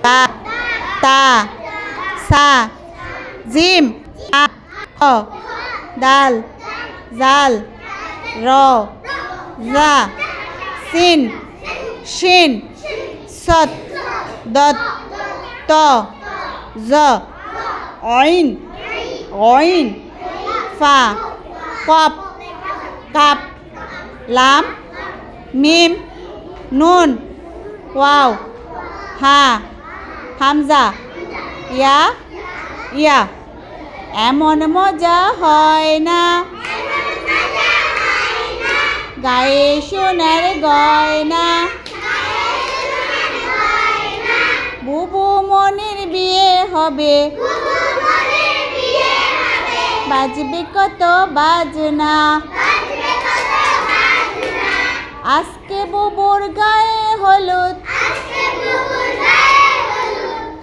তা তা সা জিম আ দাল জাল র জা সিন শিন সত দত ত জ অইন অইন ফা কপ কাপ লাম মিম নুন ওয়াও হা হামজা ইয়া ইয়া এমন মজা হয় না গায়ে সোনার গয়না বুবু মনির বিয়ে হবে বাজবে কত বাজনা আজকে বুবুর গায়ে হলুদ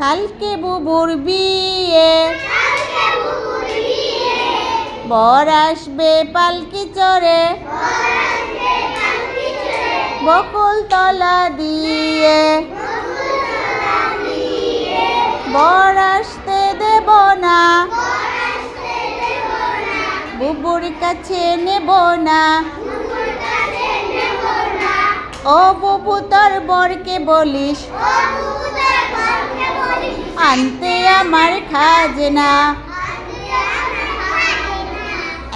কালকে বুবুর বিয়ে বর আসবে পালকি চড়ে বকুল তলা দিয়ে বর আসতে দেব না বুবুর কাছে নেব না ও বুবু তোর বরকে বলিস আনতে আমার খাজনা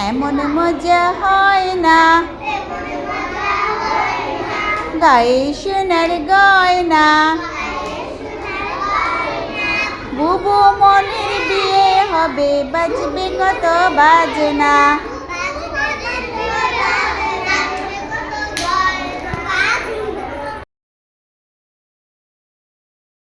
এমন মজা হয় না গায়ে সোনার গয়না বুবু মনির বিয়ে হবে বাজবে কত বাজনা।